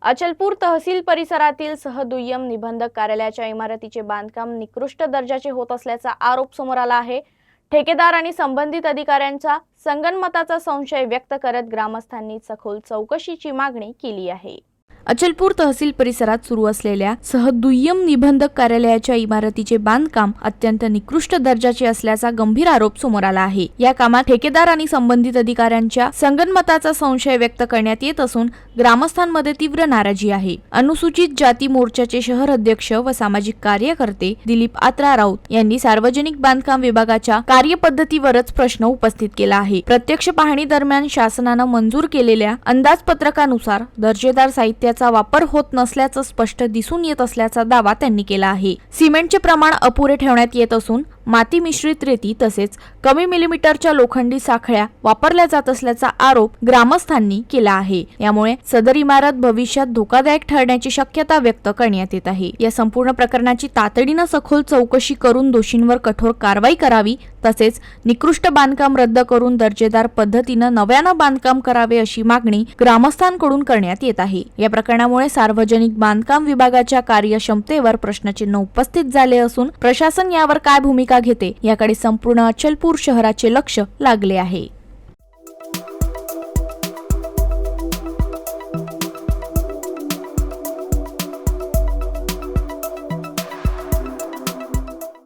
अचलपूर तहसील परिसरातील सहदुय्यम निबंधक कार्यालयाच्या इमारतीचे बांधकाम निकृष्ट दर्जाचे होत असल्याचा आरोप समोर आला आहे। ठेकेदार आणि संबंधित अधिकाऱ्यांचा संगनमताचा संशय व्यक्त करत ग्रामस्थांनी सखोल चौकशीची मागणी केली आहे। अचलपूर तहसील परिसरात सुरू असलेल्या सहदुय्यम निबंधक कार्यालयाच्या इमारतीचे बांधकाम अत्यंत निकृष्ट दर्जाचे असल्याचा गंभीर आरोप समोर आला आहे। या कामात ठेकेदार आणि संबंधित अधिकाऱ्यांच्या संगनमताचा संशय व्यक्त करण्यात येत असून ग्रामस्थांमध्ये तीव्र नाराजी आहे। अनुसूचित जाती मोर्चाचे शहर अध्यक्ष व सामाजिक कार्यकर्ते दिलीप आत्रा राऊत यांनी सार्वजनिक बांधकाम विभागाच्या कार्यपद्धतीवरच प्रश्न उपस्थित केला आहे। प्रत्यक्ष पाहणी दरम्यान शासनाने मंजूर केलेल्या अंदाजपत्रकानुसार दर्जेदार साहित्याचा वापर होत नसल्याचं स्पष्ट दिसून येत असल्याचा दावा त्यांनी केला आहे। सिमेंटचे प्रमाण अपुरे ठेवण्यात येत असून माती मिश्रित रेती तसेच कमी मिलीमीटरच्या लोखंडी साखळ्या वापरल्या जात असल्याचा आरोप ग्रामस्थांनी केला आहे। यामुळे सदर इमारत भविष्यात धोकादायक ठरण्याची शक्यता व्यक्त करण्यात येत आहे। या संपूर्ण प्रकरणाची तातडीने सखोल चौकशी करून दोषींवर कठोर कारवाई करावी तसेच निकृष्ट बांधकाम रद्द करून दर्जेदार पद्धतीने नव्याने बांधकाम करावे अशी मागणी ग्रामस्थांकडून करण्यात येत आहे। या प्रकरणामुळे सार्वजनिक बांधकाम विभागाच्या कार्यक्षमतेवर प्रश्नचिन्ह उपस्थित झाले असून प्रशासन यावर काय भूमिका घेते याकडे संपूर्ण अचलपूर शहराचे लक्ष लागले आहे।